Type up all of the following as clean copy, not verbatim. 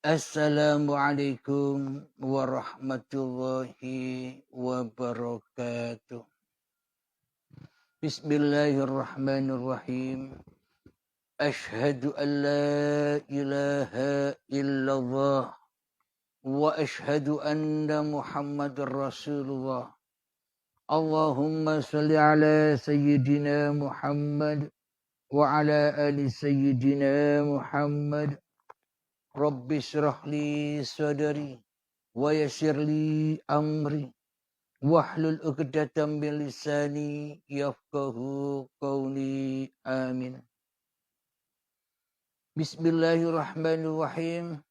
Assalamualaikum warahmatullahi wabarakatuh. Bismillahirrahmanirrahim. Ashhadu an la ilaha illallah wa ashhadu anna Muhammadar Rasulullah. Allahumma salli ala sayyidina Muhammad wa ala ali sayyidina Muhammad. Rabbi syrah li sadri wa yassir li amri wahlul 'uqdatam min lisani yafqahu qawli. Amin. Bismillahirrahmanirrahim.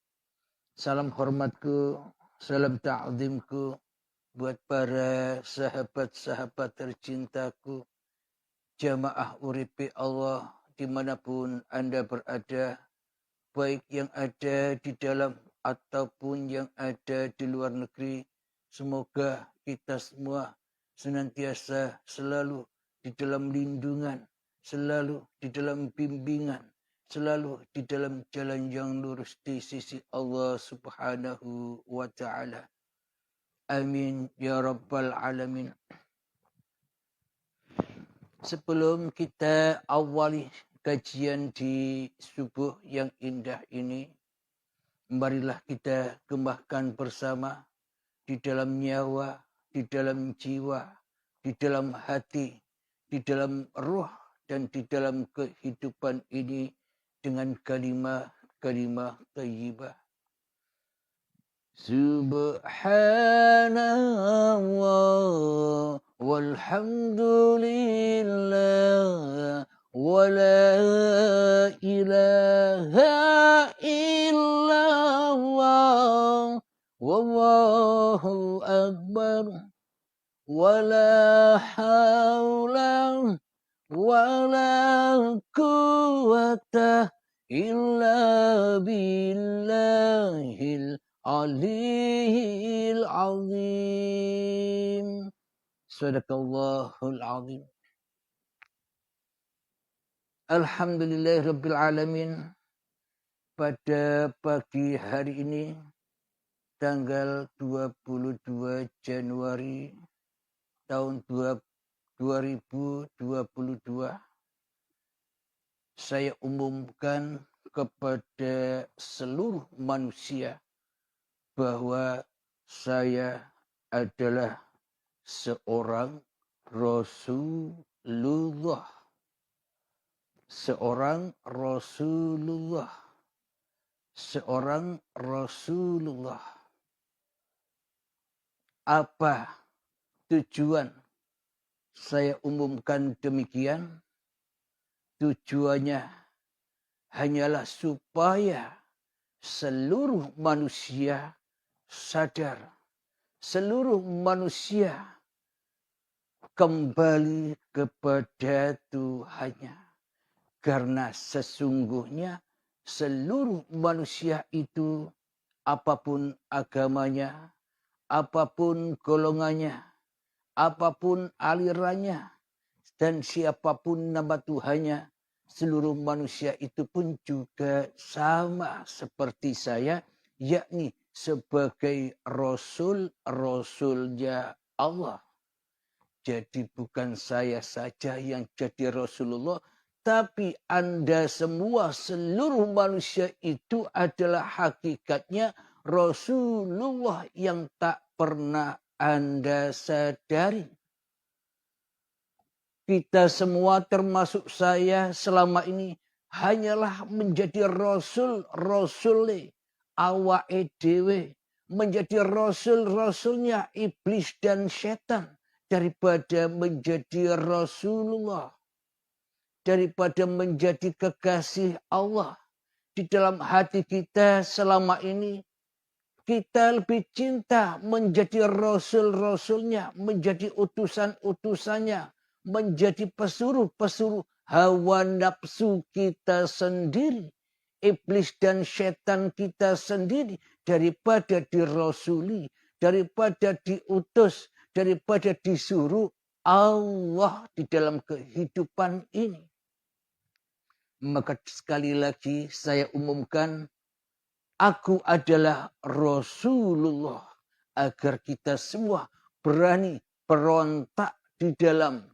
Salam hormatku, salam ta'zimku buat para sahabat-sahabat tercintaku, jamaah uripi Allah dimanapun Anda berada, baik yang ada di dalam ataupun yang ada di luar negeri. Semoga kita semua senantiasa selalu di dalam lindungan, selalu di dalam bimbingan, selalu di dalam jalan yang lurus di sisi Allah Subhanahu wa ta'ala. Amin ya rabbal alamin. Sebelum kita awali kajian di subuh yang indah ini, marilah kita gembahkan bersama di dalam nyawa, di dalam jiwa, di dalam hati, di dalam ruh, dan di dalam kehidupan ini dengan kalimah-kalimah thayyibah. Subhanallah walhamdulillah wa la ilaha illallah wallahu akbar wa la hawla wa la quwwata illa billahil aliyil azim. Sadaqallahul azim. Alhamdulillahirabbil alamin. Pada pagi hari ini tanggal 22 Januari tahun 2022, saya umumkan kepada seluruh manusia bahwa saya adalah seorang Rasulullah. Seorang Rasulullah. Seorang Rasulullah. Apa tujuan saya umumkan demikian? Tujuannya hanyalah supaya seluruh manusia sadar, seluruh manusia kembali kepada Tuhannya. Karena sesungguhnya seluruh manusia itu, apapun agamanya, apapun golongannya, apapun alirannya, dan siapapun nama Tuhannya, seluruh manusia itu pun juga sama seperti saya, yakni sebagai Rasulnya Allah. Jadi bukan saya saja yang jadi Rasulullah, tapi Anda semua, seluruh manusia itu adalah hakikatnya Rasulullah yang tak pernah Anda sadari. Kita semua termasuk saya selama ini hanyalah menjadi rasul-rasul awake dhewe, menjadi rasul-rasulnya iblis dan setan daripada menjadi Rasulullah, daripada menjadi kekasih Allah. Di dalam hati kita selama ini kita lebih cinta menjadi rasul-rasulnya, menjadi utusan-utusannya, menjadi pesuruh-pesuruh hawa nafsu kita sendiri, iblis dan setan kita sendiri, daripada dirasuli, daripada diutus, daripada disuruh Allah di dalam kehidupan ini. Maka sekali lagi saya umumkan, Aku adalah Rasulullah. Agar kita semua berani berontak di dalam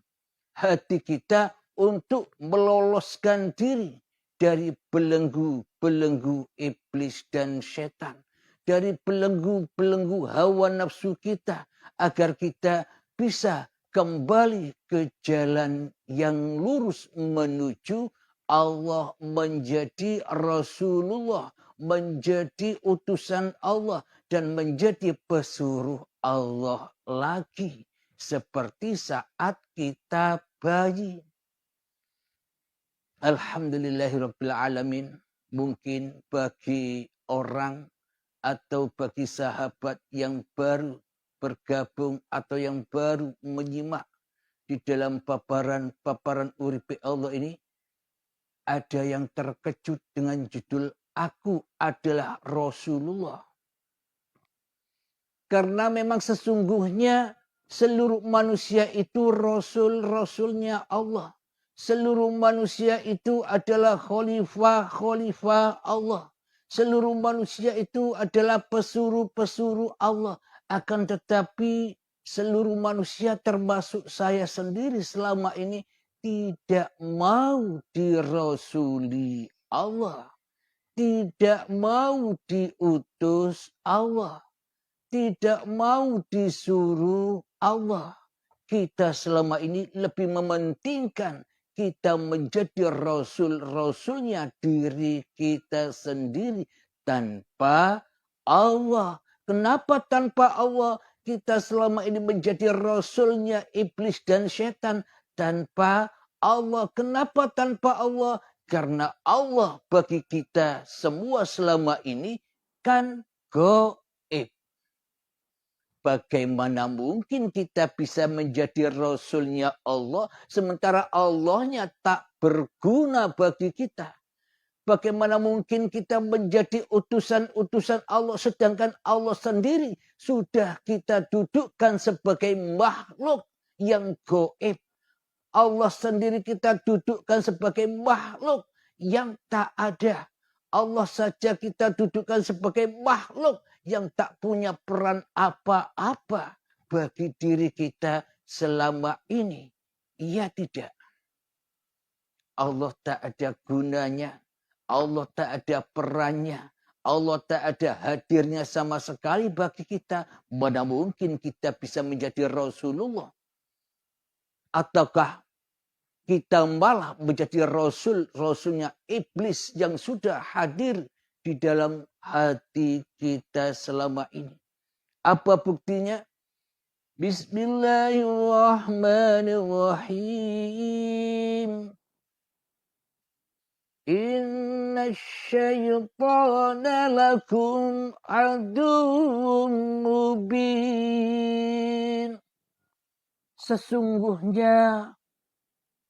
hati kita untuk meloloskan diri dari belenggu-belenggu iblis dan setan. Dari belenggu-belenggu hawa nafsu kita. Agar kita bisa kembali ke jalan yang lurus menuju Allah, menjadi Rasulullah, menjadi utusan Allah, dan menjadi pesuruh Allah lagi. Seperti saat kita bayi. Alhamdulillahirrabbilalamin. Mungkin bagi orang atau bagi sahabat yang baru bergabung atau yang baru menyimak di dalam paparan uripe Allah ini, ada yang terkejut dengan judul Aku adalah Rasulullah. Karena memang sesungguhnya seluruh manusia itu Rasul-Rasulnya Allah. Seluruh manusia itu adalah khalifah-khalifah Allah. Seluruh manusia itu adalah pesuruh-pesuruh Allah. Akan tetapi seluruh manusia termasuk saya sendiri selama ini tidak mau dirasuli Allah. Tidak mau diutus Allah. Tidak mau disuruh Allah. Kita selama ini lebih mementingkan kita menjadi rasul-rasulnya diri kita sendiri tanpa Allah. Kenapa tanpa Allah? Kita selama ini menjadi rasulnya iblis dan setan tanpa Allah. Kenapa tanpa Allah? Karena Allah bagi kita semua selama ini kan gaib. Bagaimana mungkin kita bisa menjadi Rasulnya Allah sementara Allahnya tak berguna bagi kita? Bagaimana mungkin kita menjadi utusan-utusan Allah sedangkan Allah sendiri sudah kita dudukkan sebagai makhluk yang gaib. Allah sendiri kita dudukkan sebagai makhluk yang tak ada. Allah saja kita dudukkan sebagai makhluk yang tak punya peran apa-apa bagi diri kita selama ini. Iya tidak. Allah tak ada gunanya. Allah tak ada perannya. Allah tak ada hadirnya sama sekali bagi kita. Mana mungkin kita bisa menjadi Rasulullah. Ataukah kita malah menjadi rasulnya iblis yang sudah hadir di dalam hati kita selama ini. Apa buktinya? Bismillahirrahmanirrahim. Inna syaitana lakum aduwwun mubin. Sesungguhnya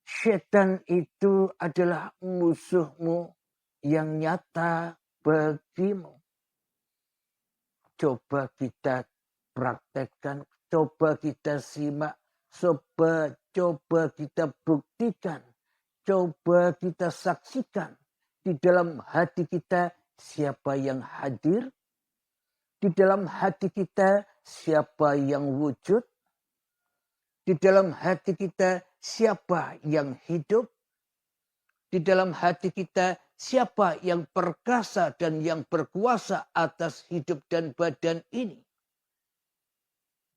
setan itu adalah musuhmu yang nyata bagimu. Coba kita praktekkan, coba kita simak, coba kita buktikan, coba kita saksikan di dalam hati kita siapa yang hadir, di dalam hati kita siapa yang wujud, di dalam hati kita siapa yang hidup? Di dalam hati kita siapa yang perkasa dan yang berkuasa atas hidup dan badan ini?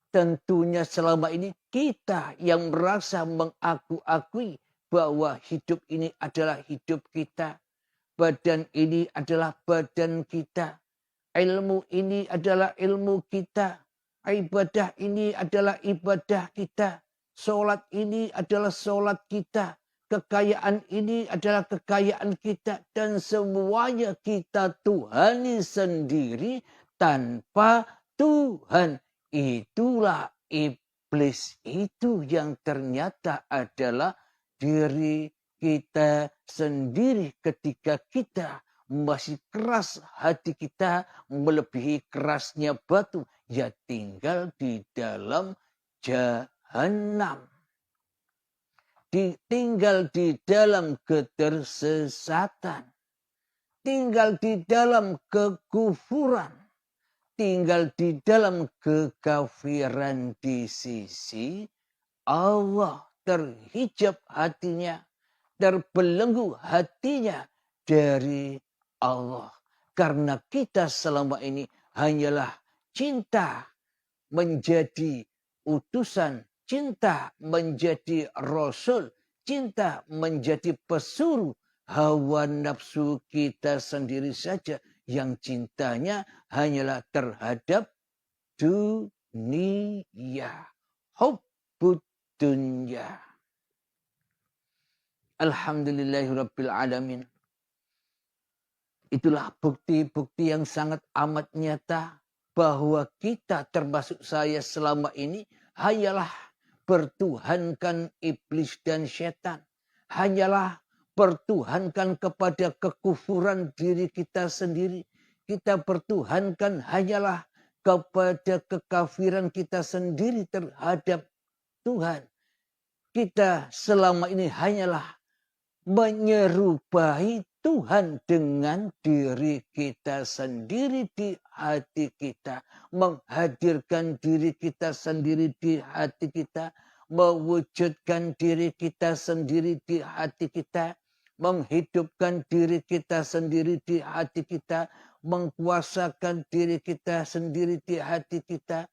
Tentunya selama ini kita yang merasa mengaku-akui bahwa hidup ini adalah hidup kita. Badan ini adalah badan kita. Ilmu ini adalah ilmu kita. Ibadah ini adalah ibadah kita. Sholat ini adalah sholat kita. Kekayaan ini adalah kekayaan kita. Dan semuanya kita Tuhani sendiri tanpa Tuhan. Itulah iblis itu yang ternyata adalah diri kita sendiri ketika kita masih keras hati kita melebihi kerasnya batu. Ya tinggal di dalam jahanam. Tinggal di dalam ketersesatan. tinggal di dalam kekufuran, tinggal di dalam kekafiran di sisi Allah, terhijab hatinya, terbelenggu hatinya dari Allah. Karena kita selama ini hanyalah cinta menjadi utusan, cinta menjadi rasul, cinta menjadi pesuruh hawa nafsu kita sendiri saja yang cintanya hanyalah terhadap dunia. Hubbud dunya. Alhamdulillahirabbil alamin. Itulah bukti-bukti yang sangat amat nyata bahwa kita termasuk saya selama ini hanyalah pertuhankan iblis dan setan. Hanyalah pertuhankan kepada kekufuran diri kita sendiri. Kita pertuhankan hanyalah kepada kekafiran kita sendiri terhadap Tuhan. Kita selama ini hanyalah menyerupai Tuhan dengan diri kita sendiri di hati kita. Menghadirkan diri kita sendiri di hati kita. Mewujudkan diri kita sendiri di hati kita. Menghidupkan diri kita sendiri di hati kita. Mengkuasakan diri kita sendiri di hati kita.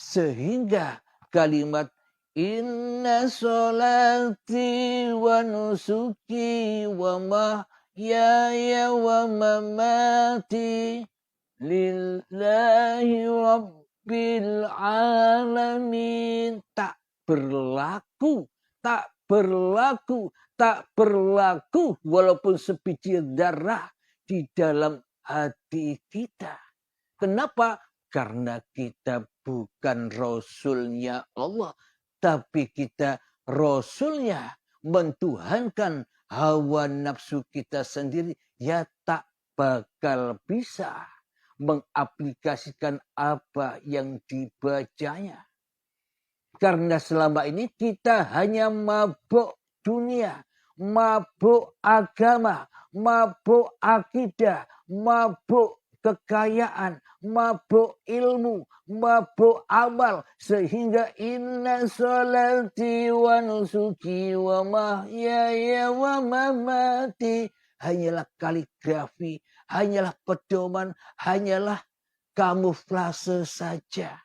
Sehingga kalimat Inna sholati wa nusuki wa mahyaya wa mamati lillahi rabbil alamin. Tak berlaku, tak berlaku, tak berlaku walaupun sebiji darah di dalam hati kita. Kenapa? Karena kita bukan Rasulnya Allah. Tapi kita Rasulnya, mentuhankan hawa nafsu kita sendiri. Ya tak bakal bisa mengaplikasikan apa yang dibacanya. Karena selama ini kita hanya mabuk dunia, mabuk agama, mabuk akidah, mabuk kekayaan, mabuk ilmu, mabuk amal. Sehingga inna sholati wa nusuki wa mahyaya wa mamati. Hanyalah kaligrafi, hanyalah pedoman, hanyalah kamuflase saja.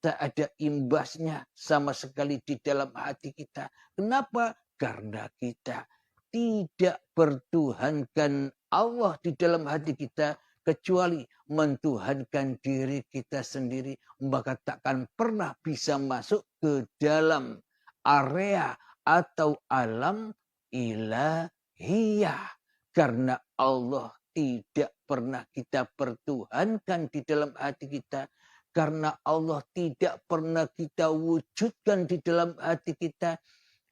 Tak ada imbasnya sama sekali di dalam hati kita. Kenapa? Karena kita tidak bertuhankan Allah di dalam hati kita. Kecuali mentuhankan diri kita sendiri. Maka takkan pernah bisa masuk ke dalam area atau alam ilahiyah. Karena Allah tidak pernah kita pertuhankan di dalam hati kita. Karena Allah tidak pernah kita wujudkan di dalam hati kita.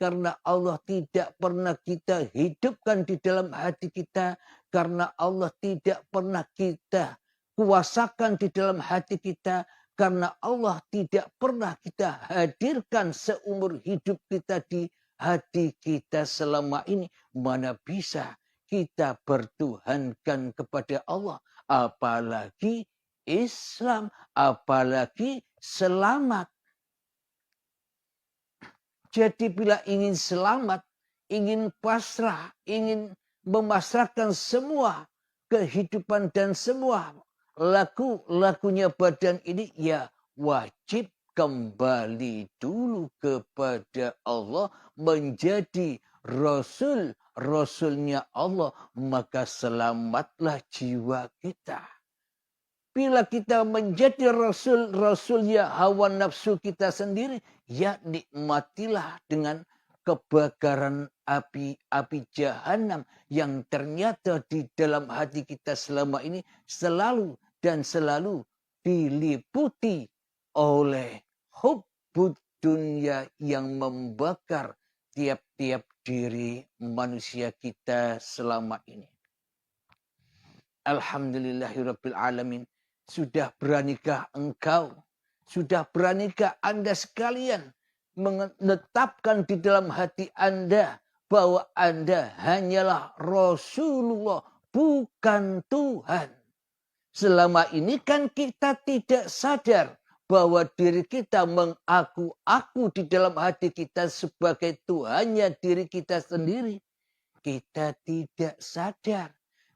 Karena Allah tidak pernah kita hidupkan di dalam hati kita. Karena Allah tidak pernah kita kuasakan di dalam hati kita. Karena Allah tidak pernah kita hadirkan seumur hidup kita di hati kita selama ini. Mana bisa kita bertuhankan kepada Allah. Apalagi Islam, apalagi selamat. Jadi bila ingin selamat, ingin pasrah, ingin memasrahkan semua kehidupan dan semua lakunya badan ini, ya wajib kembali dulu kepada Allah, menjadi Rasulnya Allah, maka selamatlah jiwa kita. Bila kita menjadi Rasulnya hawa nafsu kita sendiri, ya nikmatilah dengan kebakaran api jahanam yang ternyata di dalam hati kita selama ini selalu dan selalu diliputi oleh hubbud dunya yang membakar tiap-tiap diri manusia kita selama ini. Alhamdulillahirabbil alamin. Sudah beranikah engkau? Sudah beranikah Anda sekalian menetapkan di dalam hati Anda bahwa Anda hanyalah Rasulullah, bukan Tuhan. Selama ini kan kita tidak sadar bahwa diri kita mengaku-aku di dalam hati kita sebagai Tuhannya diri kita sendiri. Kita tidak sadar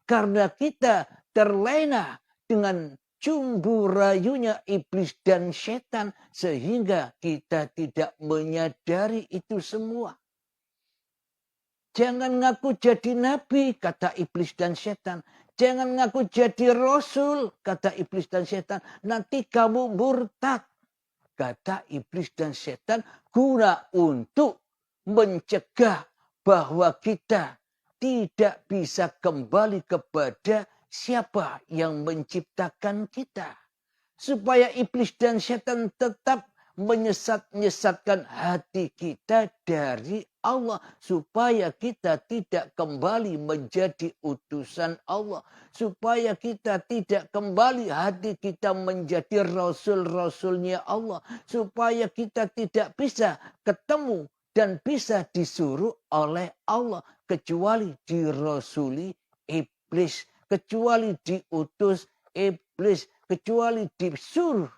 karena kita terlena dengan cumbu rayunya iblis dan setan sehingga kita tidak menyadari itu semua. Jangan ngaku jadi nabi, kata iblis dan setan. Jangan ngaku jadi rasul, kata iblis dan setan. Nanti kamu murtad, kata iblis dan setan. Guna untuk mencegah bahwa kita tidak bisa kembali kepada siapa yang menciptakan kita. Supaya iblis dan setan tetap menyesatkan hati kita dari Allah. Supaya kita tidak kembali menjadi utusan Allah. Supaya kita tidak kembali hati kita menjadi rasul-rasulnya Allah. Supaya kita tidak bisa ketemu dan bisa disuruh oleh Allah. Kecuali dirasuli iblis. Kecuali diutus iblis. Kecuali disuruh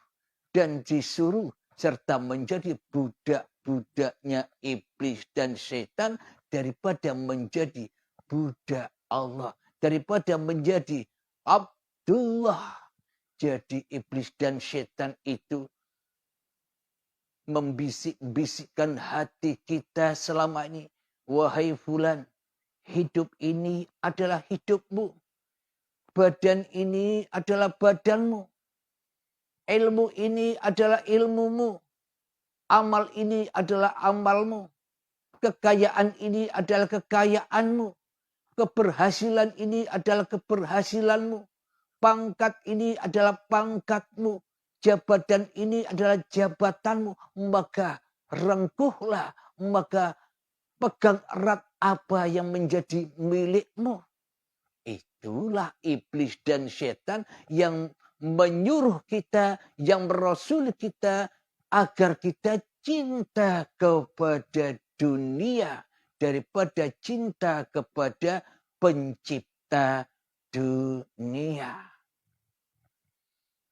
dan disuruh serta menjadi budak-budaknya iblis dan setan daripada menjadi budak Allah. Daripada menjadi Abdullah. Jadi iblis dan setan itu membisik-bisikkan hati kita selama ini. Wahai fulan, hidup ini adalah hidupmu. Badan ini adalah badanmu. Ilmu ini adalah ilmumu. Amal ini adalah amalmu. Kekayaan ini adalah kekayaanmu. Keberhasilan ini adalah keberhasilanmu. Pangkat ini adalah pangkatmu. Jabatan ini adalah jabatanmu. Maka rengkuhlah. Maka pegang erat apa yang menjadi milikmu. Itulah iblis dan setan yang menyuruh kita, yang merasuli kita agar kita cinta kepada dunia daripada cinta kepada pencipta dunia.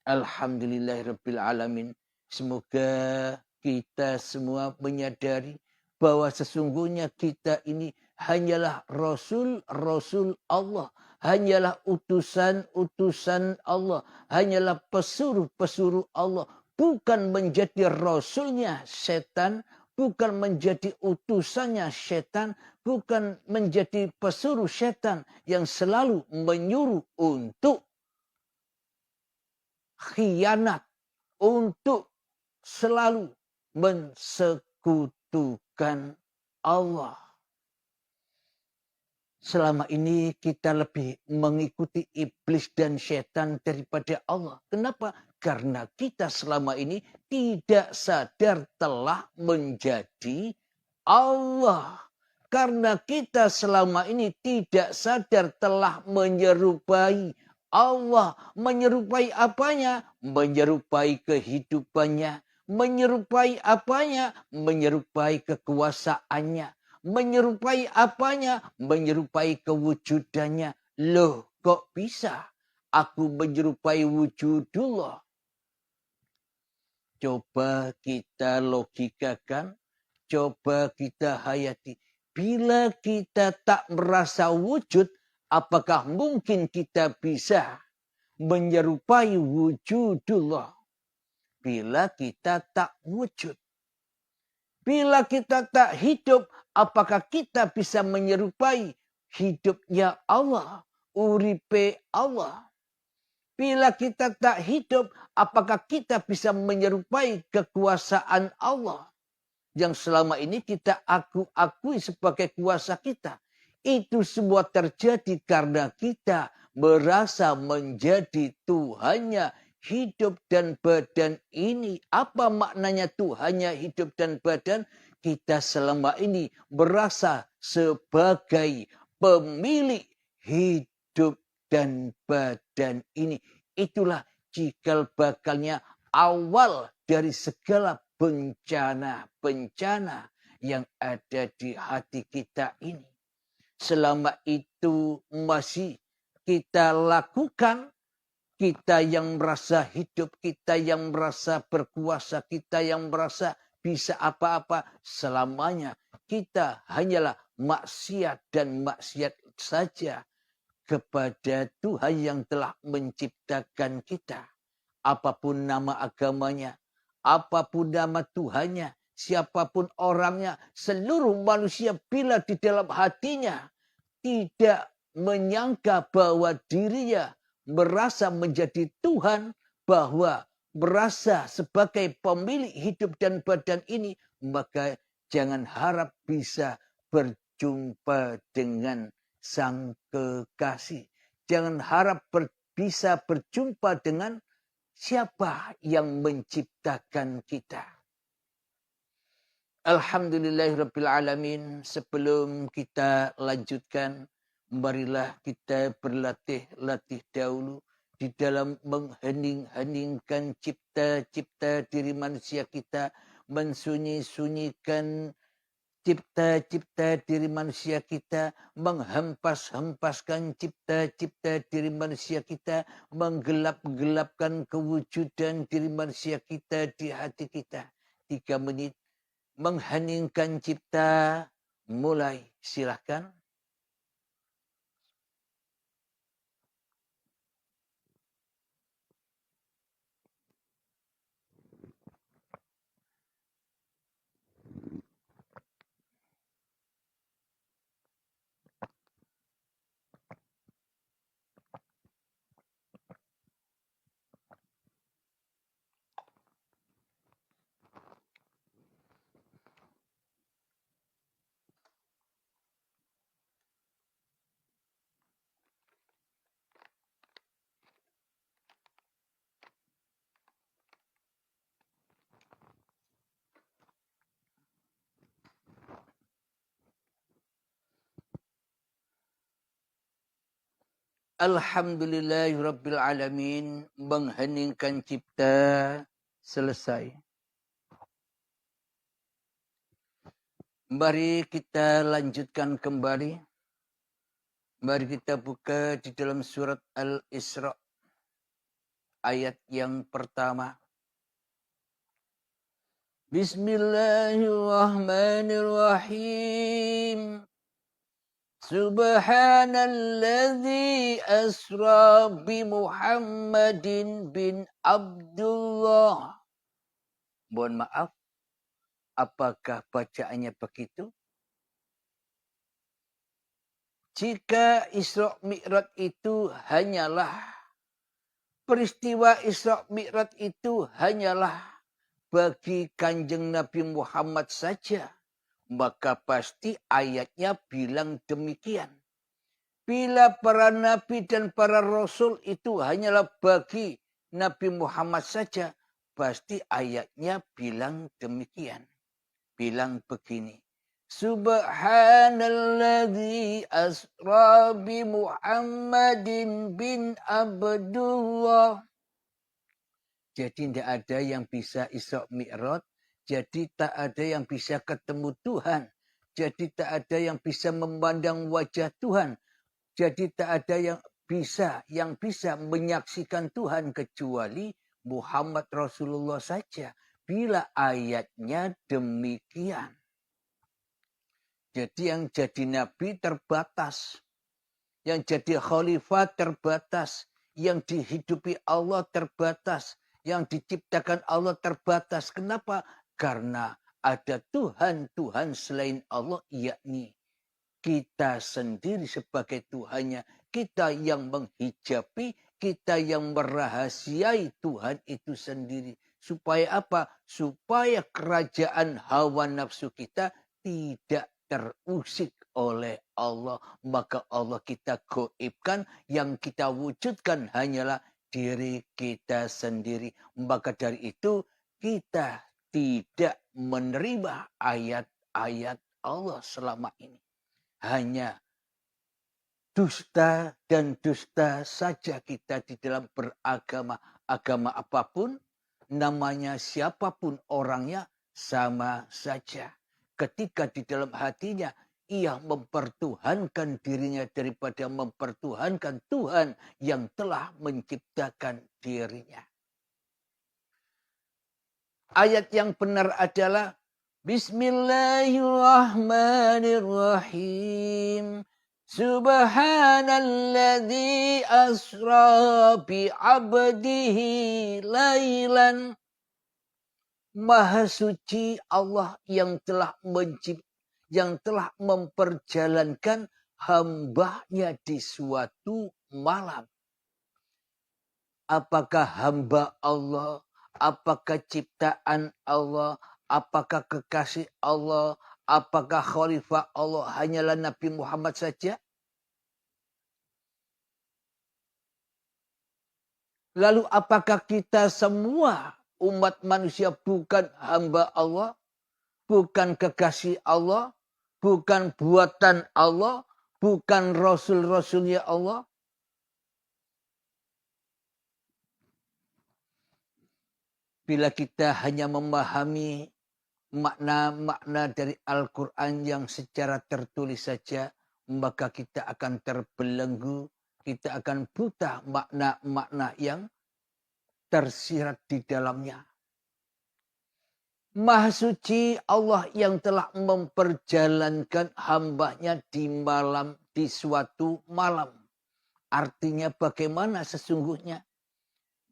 Alhamdulillahirabbil alamin. Semoga kita semua menyadari bahwa sesungguhnya kita ini hanyalah rasul-rasul Allah. Hanyalah utusan-utusan Allah. Hanyalah pesuruh-pesuruh Allah. Bukan menjadi rasulnya setan. Bukan menjadi utusannya setan. Bukan menjadi pesuruh setan yang selalu menyuruh untuk khianat. Untuk selalu mensekutukan Allah. Selama ini kita lebih mengikuti iblis dan setan daripada Allah. Kenapa? Karena kita selama ini tidak sadar telah menjadi Allah. Karena kita selama ini tidak sadar telah menyerupai Allah. Menyerupai apanya? Menyerupai kehidupannya. Menyerupai apanya? Menyerupai kekuasaannya. Menyerupai apanya? Menyerupai kewujudannya. Loh, kok bisa aku menyerupai wujudullah? Coba kita logikakan, coba kita hayati. Bila kita tak merasa wujud, apakah mungkin kita bisa menyerupai wujudullah? Bila kita tak wujud. Bila kita tak hidup, apakah kita bisa menyerupai hidupnya Allah, uripe Allah? Bila kita tak hidup, apakah kita bisa menyerupai kekuasaan Allah? Yang selama ini kita akui sebagai kuasa kita. Itu semua terjadi karena kita merasa menjadi Tuhannya hidup dan badan ini. Apa maknanya Tuhannya hidup dan badan? Kita selama ini merasa sebagai pemilik hidup dan badan ini. Itulah cikal bakalnya awal dari segala bencana-bencana yang ada di hati kita ini. Selama itu masih kita lakukan, kita yang merasa hidup, kita yang merasa berkuasa, kita yang merasa bisa apa-apa selamanya. Kita hanyalah maksiat dan maksiat saja kepada Tuhan yang telah menciptakan kita. Apapun nama agamanya, apapun nama Tuhannya, siapapun orangnya, seluruh manusia bila di dalam hatinya tidak menyangka bahwa dirinya merasa menjadi Tuhan, bahwa merasa sebagai pemilik hidup dan badan ini, maka jangan harap bisa berjumpa dengan Sang Kekasih. Jangan harap bisa berjumpa dengan siapa yang menciptakan kita. Alhamdulillahirrabbilalamin. Sebelum kita lanjutkan, marilah kita berlatih dahulu di dalam menghening-heningkan cipta-cipta diri manusia kita, mensunyi-sunyikan cipta-cipta diri manusia kita, menghempas-hempaskan cipta-cipta diri manusia kita, menggelap-gelapkan kewujudan diri manusia kita di hati kita. 3 menit mengheningkan cipta, mulai, silahkan. Alhamdulillahirrabbilalamin. Mengheningkan cipta selesai. Mari kita lanjutkan kembali. Mari kita buka di dalam surat Al-Isra. Ayat yang pertama. Bismillahirrahmanirrahim. Subhanalladzi asra bi Muhammadin bin Abdullah. Mohon maaf, apakah bacaannya begitu? Jika Isra Mi'raj itu hanyalah peristiwa Isra Mi'raj itu hanyalah bagi Kanjeng Nabi Muhammad saja, maka pasti ayatnya bilang demikian. Bila para nabi dan para rasul itu hanyalah bagi Nabi Muhammad saja, pasti ayatnya bilang demikian. Bilang begini. Subhanalladzi asra bi Muhammadin bin Abdullah. Jadi tidak ada yang bisa Isra Mi'raj. Jadi tak ada yang bisa ketemu Tuhan. Jadi tak ada yang bisa memandang wajah Tuhan. Jadi tak ada yang bisa menyaksikan Tuhan kecuali Muhammad Rasulullah saja. Bila ayatnya demikian. Jadi yang jadi nabi terbatas. Yang jadi khalifah terbatas. Yang dihidupi Allah terbatas. Yang diciptakan Allah terbatas. Kenapa? Karena ada Tuhan-Tuhan selain Allah, yakni kita sendiri sebagai Tuhannya. Kita yang menghijabi, kita yang merahasiai Tuhan itu sendiri. Supaya apa? Supaya kerajaan hawa nafsu kita tidak terusik oleh Allah. Maka Allah kita goibkan, yang kita wujudkan hanyalah diri kita sendiri. Maka dari itu kita tidak menerima ayat-ayat Allah selama ini. Hanya dusta dan dusta saja kita di dalam beragama. Agama apapun, namanya siapapun orangnya, sama saja. Ketika di dalam hatinya ia mempertuhankan dirinya daripada mempertuhankan Tuhan yang telah menciptakan dirinya. Ayat yang benar adalah Bismillahirrahmanirrahim. Subhanalladzi asra bi'abdihi lailan. Maha suci Allah yang telah memperjalankan hambanya di suatu malam. Apakah hamba Allah? Apakah ciptaan Allah? Apakah kekasih Allah? Apakah khalifah Allah hanyalah Nabi Muhammad saja? Lalu apakah kita semua umat manusia bukan hamba Allah? Bukan kekasih Allah? Bukan buatan Allah? Bukan rasul-rasulnya Allah? Bila kita hanya memahami makna-makna dari Al-Quran yang secara tertulis saja, maka kita akan terbelenggu, kita akan buta makna-makna yang tersirat di dalamnya. Maha suci Allah yang telah memperjalankan hambanya di suatu malam. Artinya bagaimana sesungguhnya?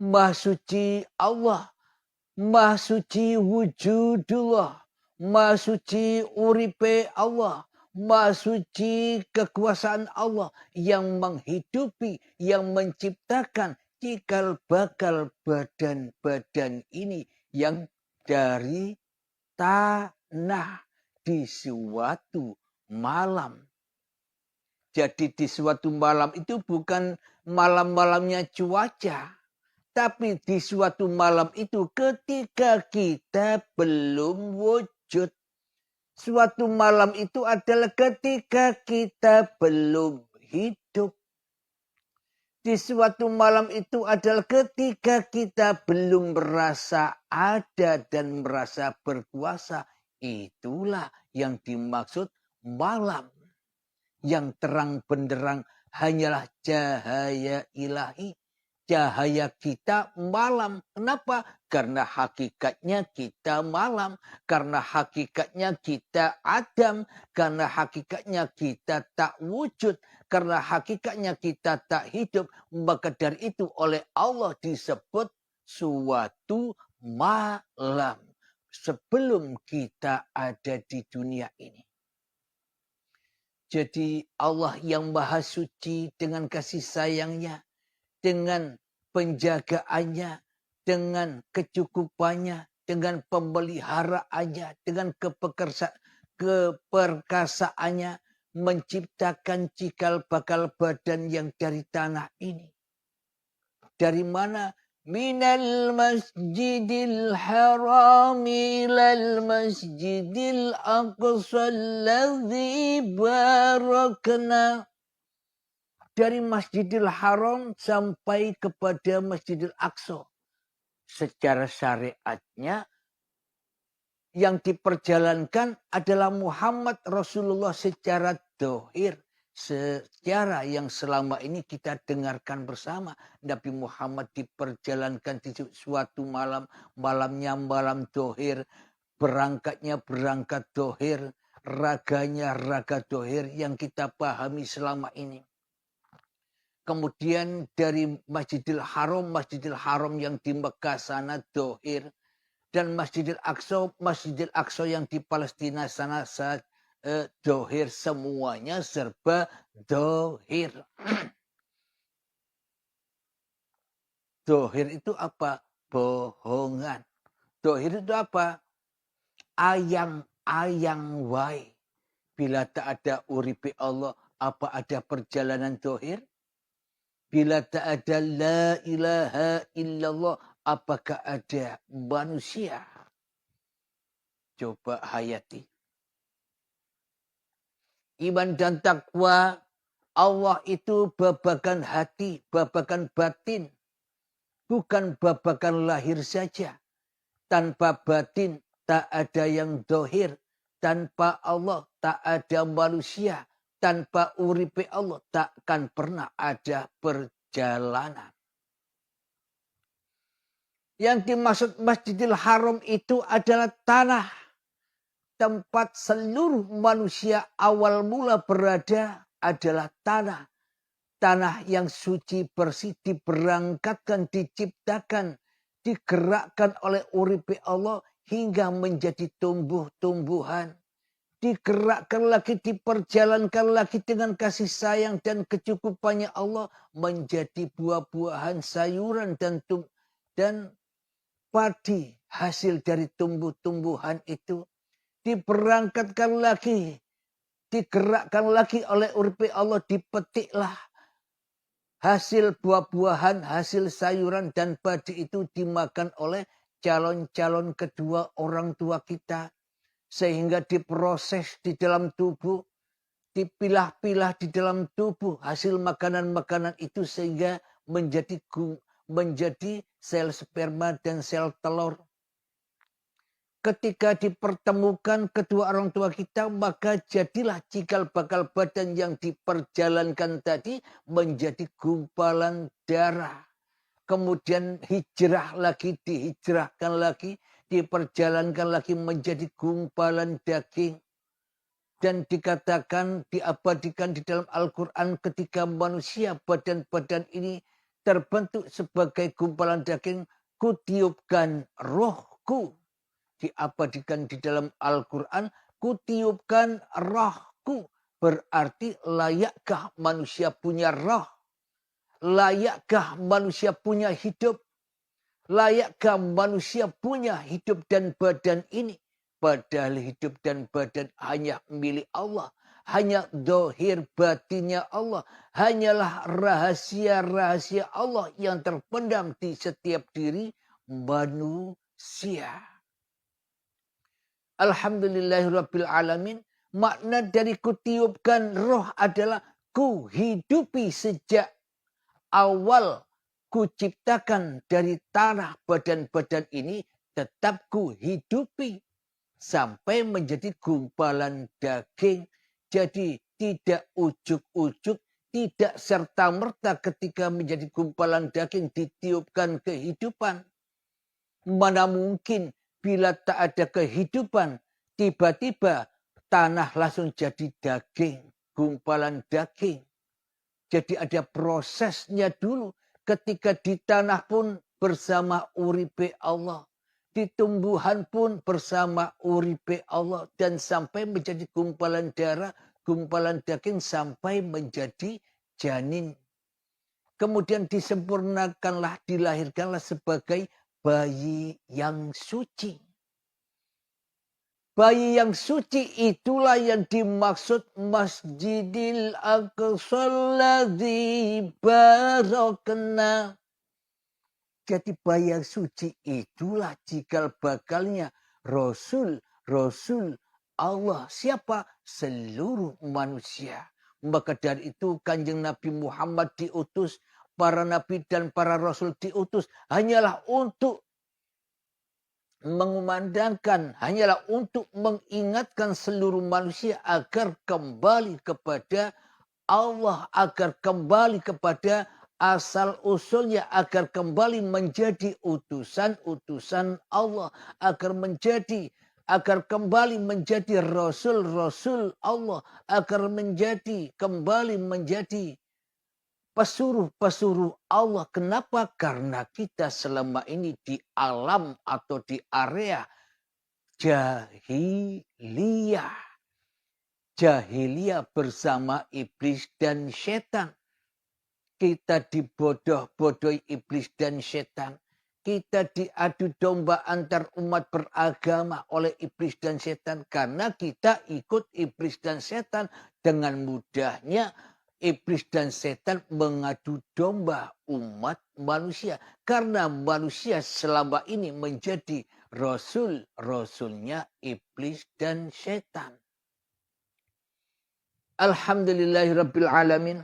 Maha suci Allah, Maha suci wujudullah, Maha suci uripe Allah, Maha suci kekuasaan Allah yang menghidupi, yang menciptakan cikal bakal badan-badan ini yang dari tanah di suatu malam. Jadi di suatu malam itu bukan malam-malamnya cuaca. Tapi di suatu malam itu ketika kita belum wujud. Suatu malam itu adalah ketika kita belum hidup. Di suatu malam itu adalah ketika kita belum merasa ada dan merasa berkuasa. Itulah yang dimaksud malam. Yang terang benderang hanyalah cahaya ilahi. Cahaya kita malam. Kenapa? Karena hakikatnya kita malam. Karena hakikatnya kita Adam. Karena hakikatnya kita tak wujud. Karena hakikatnya kita tak hidup. Maka dari itu oleh Allah disebut suatu malam. Sebelum kita ada di dunia ini. Jadi Allah yang maha suci dengan kasih sayangnya. Dengan penjagaannya, dengan kecukupannya, dengan pemeliharaannya, dengan keperkasaannya, menciptakan cikal bakal badan yang dari tanah ini. Dari mana? Minal masjidil haram ilal masjidil aqsa alladzi barakna. Dari Masjidil Haram sampai kepada Masjidil Aqsa. Secara syariatnya yang diperjalankan adalah Muhammad Rasulullah secara dohir. Secara yang selama ini kita dengarkan bersama. Nabi Muhammad diperjalankan di suatu malam. Malamnya malam dohir. Berangkatnya berangkat dohir. Raganya raga dohir yang kita pahami selama ini. Kemudian dari Masjidil Haram yang di Mekah sana dohir. Dan Masjidil Aqsa yang di Palestina sana dohir. Semuanya serba dohir. Dohir itu apa? Bohongan. Dohir itu apa? Ayang wae. Bila tak ada uripi Allah, apa ada perjalanan dohir? Bila tak ada la ilaha illallah, apakah ada manusia? Coba hayati. Iman dan takwa Allah itu babakan hati, babakan batin. Bukan babakan lahir saja. Tanpa batin tak ada yang dohir. Tanpa Allah tak ada manusia. Tanpa uripe Allah takkan pernah ada perjalanan. Yang dimaksud Masjidil Haram itu adalah tanah tempat seluruh manusia awal mula berada adalah tanah. Tanah yang suci bersih diberangkatkan, diciptakan, digerakkan oleh uripe Allah hingga menjadi tumbuh-tumbuhan. Digerakkan lagi, diperjalankan lagi dengan kasih sayang dan kecukupannya Allah menjadi buah-buahan, sayuran dan padi hasil dari tumbuh-tumbuhan itu. Diberangkatkan lagi, digerakkan lagi oleh uripe Allah, dipetiklah hasil buah-buahan, hasil sayuran dan padi itu dimakan oleh calon-calon kedua orang tua kita. Sehingga diproses di dalam tubuh, dipilah-pilah di dalam tubuh hasil makanan-makanan itu sehingga menjadi sel sperma dan sel telur. Ketika dipertemukan kedua orang tua kita, maka jadilah cikal bakal badan yang diperjalankan tadi menjadi gumpalan darah. Kemudian hijrah lagi, dihijrahkan lagi, diperjalankan lagi menjadi gumpalan daging. Dan dikatakan, diabadikan di dalam Al-Quran ketika manusia badan-badan ini terbentuk sebagai gumpalan daging, kutiupkan rohku. Diabadikan di dalam Al-Quran, kutiupkan rohku. Berarti layakkah manusia punya roh? Layakkah manusia punya hidup? Layakkah manusia punya hidup dan badan ini? Padahal hidup dan badan hanya milik Allah. Hanya dohir batinnya Allah. Hanyalah rahasia-rahasia Allah yang terpendam di setiap diri manusia. Alhamdulillahirrabbilalamin. Makna dari kutiupkan roh adalah kuhidupi sejak awal kuciptakan dari tanah badan-badan ini, tetap kuhidupi sampai menjadi gumpalan daging. Jadi tidak ujuk-ujuk, tidak serta-merta ketika menjadi gumpalan daging ditiupkan kehidupan. Mana mungkin bila tak ada kehidupan, tiba-tiba tanah langsung jadi daging, gumpalan daging. Jadi ada prosesnya dulu. Ketika di tanah pun bersama uripe Allah. Di tumbuhan pun bersama uripe Allah. Dan sampai menjadi gumpalan darah, gumpalan daging sampai menjadi janin. Kemudian disempurnakanlah, dilahirkanlah sebagai bayi yang suci. Bayi yang suci itulah yang dimaksud Masjidil Aqsal ladzi barakna. Jadi bayi yang suci itulah cikal bakalnya Rasul Allah. Siapa? Seluruh manusia. Maka dari itu Kanjeng Nabi Muhammad diutus, para nabi dan para rasul diutus hanyalah untuk mengumandangkan, hanyalah untuk mengingatkan seluruh manusia agar kembali kepada Allah, agar kembali kepada asal usulnya, agar kembali menjadi utusan-utusan Allah, agar kembali menjadi rasul-rasul Allah, agar kembali menjadi pesuruh-pesuruh Allah. Kenapa? Karena kita selama ini di alam atau di area jahiliyah. Jahiliyah bersama iblis dan setan. Kita dibodoh-bodohi iblis dan setan. Kita diadu domba antar umat beragama oleh iblis dan setan. Karena kita ikut iblis dan setan. Dengan mudahnya iblis dan setan mengadu domba umat manusia. Karena manusia selama ini menjadi rasulnya iblis dan setan. Alhamdulillahirrabbilalamin.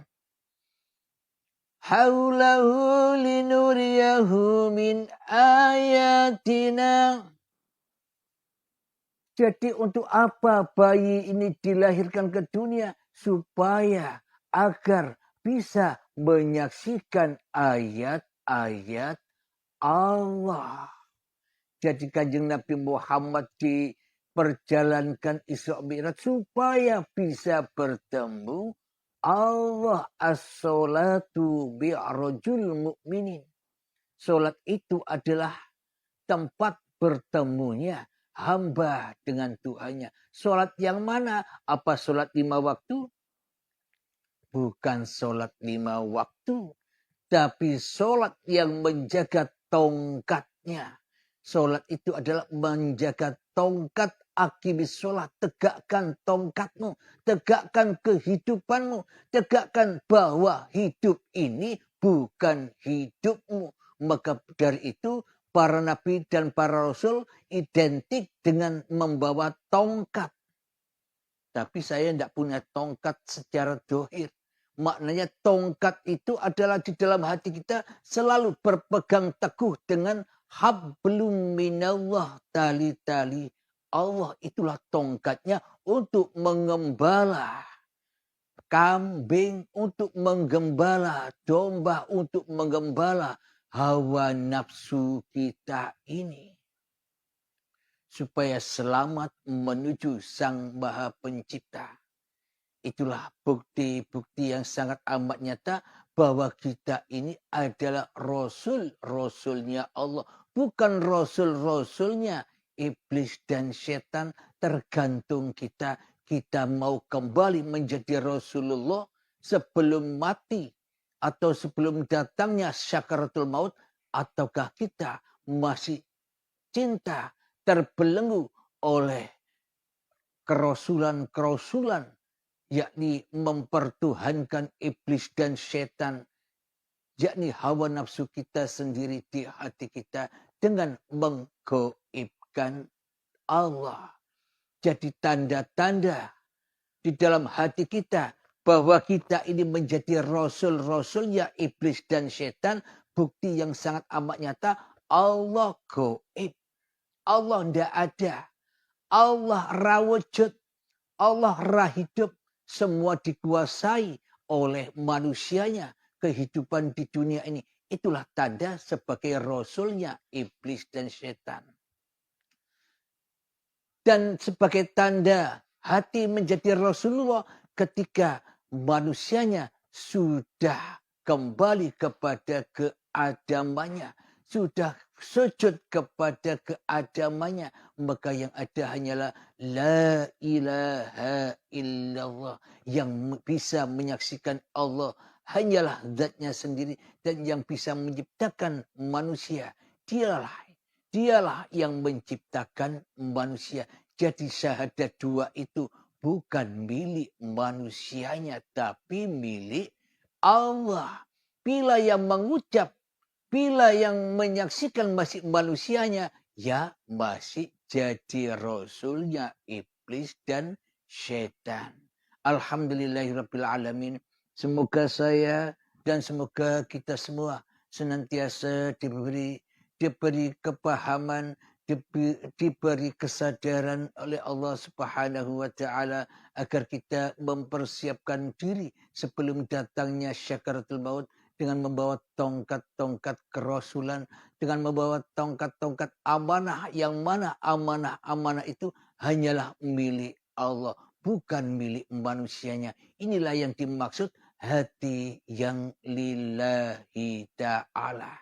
Haulahu linuriyahu min ayatina. Jadi untuk apa bayi ini dilahirkan ke dunia? Supaya agar bisa menyaksikan ayat-ayat Allah. Jadi kanjeng Nabi Muhammad diperjalankan Isra Mi'raj supaya bisa bertemu Allah. As-salatu bi'rajul mu'minin. Salat itu adalah tempat bertemunya hamba dengan Tuhannya. Salat yang mana? Apa salat 5 waktu? Bukan salat 5 waktu. Tapi salat yang menjaga tongkatnya. Salat itu adalah menjaga tongkat akibat salat. Tegakkan tongkatmu. Tegakkan kehidupanmu. Tegakkan bahwa hidup ini bukan hidupmu. Maka dari itu para nabi dan para rasul identik dengan membawa tongkat. Tapi saya tidak punya tongkat secara dohir. Maknanya tongkat itu adalah di dalam hati kita selalu berpegang teguh dengan hablum minallah, tali-tali Allah. Itulah tongkatnya untuk mengembala kambing, untuk menggembala domba, untuk menggembala hawa nafsu kita ini. Supaya selamat menuju Sang Maha Pencipta. Itulah bukti-bukti yang sangat amat nyata bahwa kita ini adalah rasul-rasulnya Allah. Bukan rasul-rasulnya iblis dan setan. Tergantung kita. Kita mau kembali menjadi Rasulullah sebelum mati. Atau sebelum datangnya syakaratul maut. Ataukah kita masih cinta terbelenggu oleh kerasulan-kerasulan, yakni mempertuhankan iblis dan setan, yakni hawa nafsu kita sendiri di hati kita dengan menggoibkan Allah. Jadi tanda-tanda di dalam hati kita bahwa kita ini menjadi rasul-rasulnya iblis dan setan, bukti yang sangat amat nyata, Allah goib. Allah tidak ada. Allah rawujud. Allah rahidup. Semua dikuasai oleh manusianya. Kehidupan di dunia ini. Itulah tanda sebagai rasulnya iblis dan setan. Dan sebagai tanda hati menjadi Rasulullah ketika manusianya sudah kembali kepada keadamannya. Sudah sujud kepada keadamannya. Maka yang ada hanyalah la ilaha illallah. Yang bisa menyaksikan Allah hanyalah zatnya sendiri. Dan yang bisa menciptakan manusia. Dialah yang menciptakan manusia. Jadi syahadat 2 itu bukan milik manusianya. Tapi milik Allah. Bila yang mengucap, bila yang menyaksikan masih manusianya, ya masih jadi rasulnya iblis dan syaitan. Alhamdulillahirrabbilalamin. Semoga saya dan semoga kita semua senantiasa diberi kepahaman, diberi kesadaran oleh Allah Subhanahu wa taala agar kita mempersiapkan diri sebelum datangnya syakaratul maut dengan membawa tongkat-tongkat kerasulan, dengan membawa tongkat-tongkat amanah yang mana amanah-amanah itu hanyalah milik Allah, bukan milik manusianya. Inilah yang dimaksud hati yang lillahi ta'ala.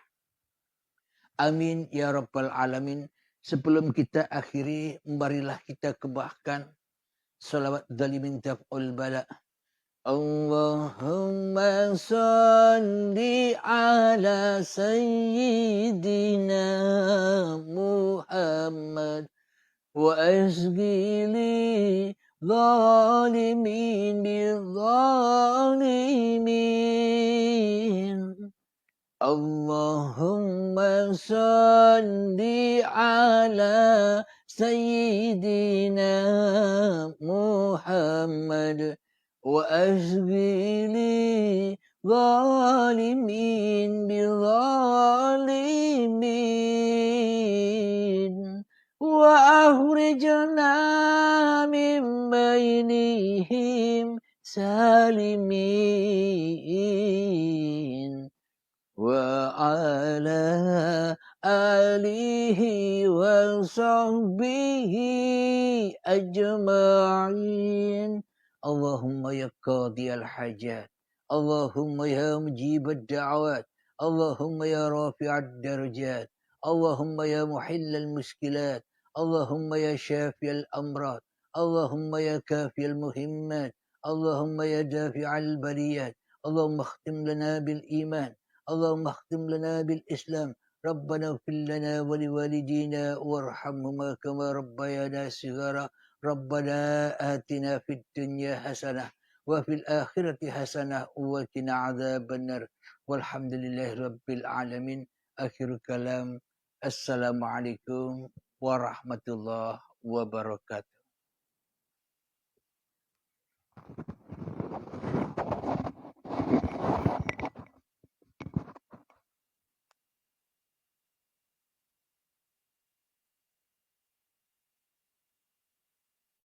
Amin ya rabbal alamin. Sebelum kita akhiri, marilah kita kebahkan salawat dalimin daf'ul bala. Allahumma salli ala sayyidina Muhammad wa asghili zalimin bil zalimin. Allahumma salli ala sayyidina Muhammad wa asghili zalimin bil zalimin wa ahri أخرجنا من بينهم سالمين وعلى آله وصحبه أجمعين اللهم يا قاضي الحاجات اللهم يا مجيب الدعوات اللهم يا رافع الدرجات اللهم يا محل المشكلات اللهم يا شافي الأمراض اللهم يا كافي المهمات اللهم يا دافع البريات اللهم اختم لنا بالإيمان اللهم اختم لنا بالإسلام ربنا اغفر لنا ولوالدينا وارحمهما كما ربيانا صغارا ربنا آتنا في الدنيا حسنة وفي الآخرة حسنة وقنا عذاب النار والحمد لله رب العالمين آخر كلام السلام عليكم ورحمة الله وبركاته.